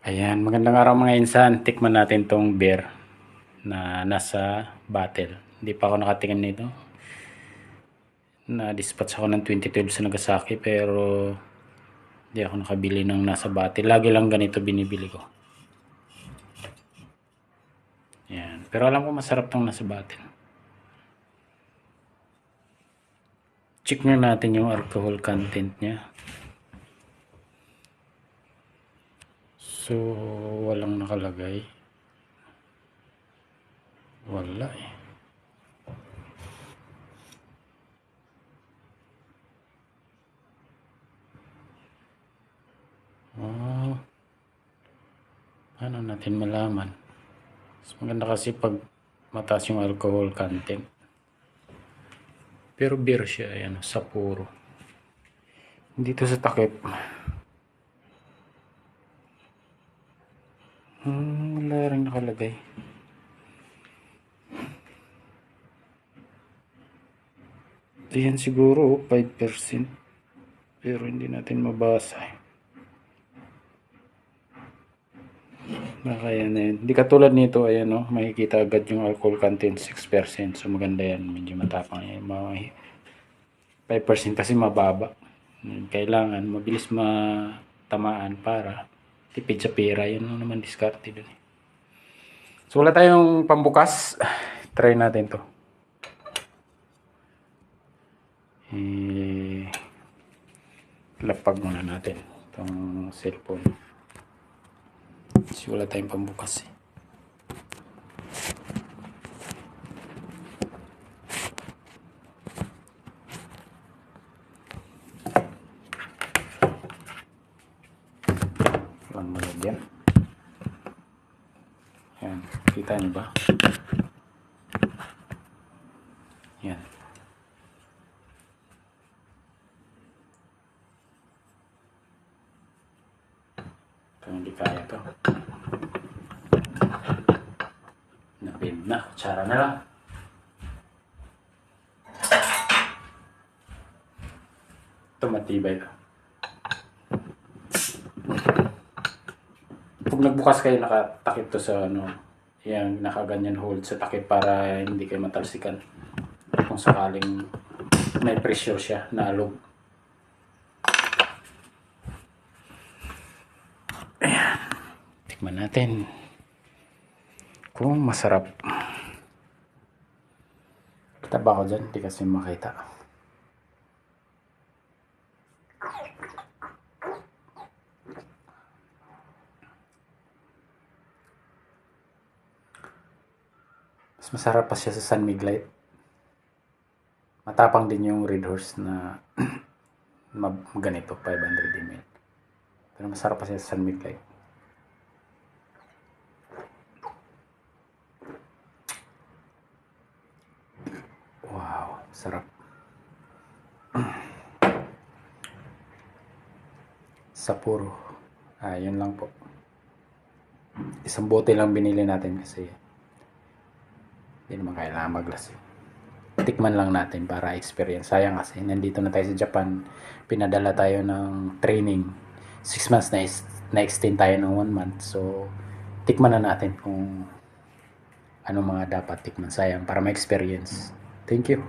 Ayan, magandang araw mga insan. Tikman natin tong beer na nasa bottle. Hindi pa ako nakatingin nito. Na-dispatch ako ng 2012 sa Nagasaki pero hindi ako nakabili ng nasa bottle. Lagi lang ganito binibili ko. Ayan. Pero alam ko masarap tong nasa bottle. Check na natin yung alcohol content niya. So, walang nakalagay. Wala eh. Paano natin malaman? Mas maganda kasi pag mataas yung alcohol content. Pero beer siya, ayan, Sapporo. Dito sa takip. Wala rin nakalagay. Ayan siguro 5%. Pero hindi natin mabasa. Baka yan na yun. Hindi katulad nito, ayan o, makikita agad yung alcohol content 6%. So maganda yan, medyo matapang yan. 5% kasi mababa. Kailangan mabilis matamaan para tipid sa pera. Yan naman diskarte dun. So wala tayong pambukas. Try natin to. Lapag muna natin itong cellphone. Kasi wala tayong pambukas eh. Lang mo yan. Yan. Kita niyo ba? Yan. Ito hindi kaya to. Napin na. Kutsara na lang. Ito matibay to. Pag nagbukas kayo, nakatakip to sa ano, yung nakaganyan hold sa takip para hindi kayo matalsikan kung sakaling may pressure siya na alog. Ayan, tikman natin kung masarap. Taba ko dyan, hindi kasi makita. Mas masarap pa siya sa San Miguel. Matapang din yung Red Horse na ganito, 500 ml. Pero masarap pa siya sa San Miguel. Wow, sarap. Sapporo. Yun lang po. Isang bote lang binili natin kasi hindi naman kailangan maglas. Tikman lang natin para experience. Sayang kasi nandito na tayo sa Japan, pinadala tayo ng training 6 months na-extend tayo ng 1 month. So tikman na natin kung ano mga dapat tikman. Sayang para ma-experience. Thank you.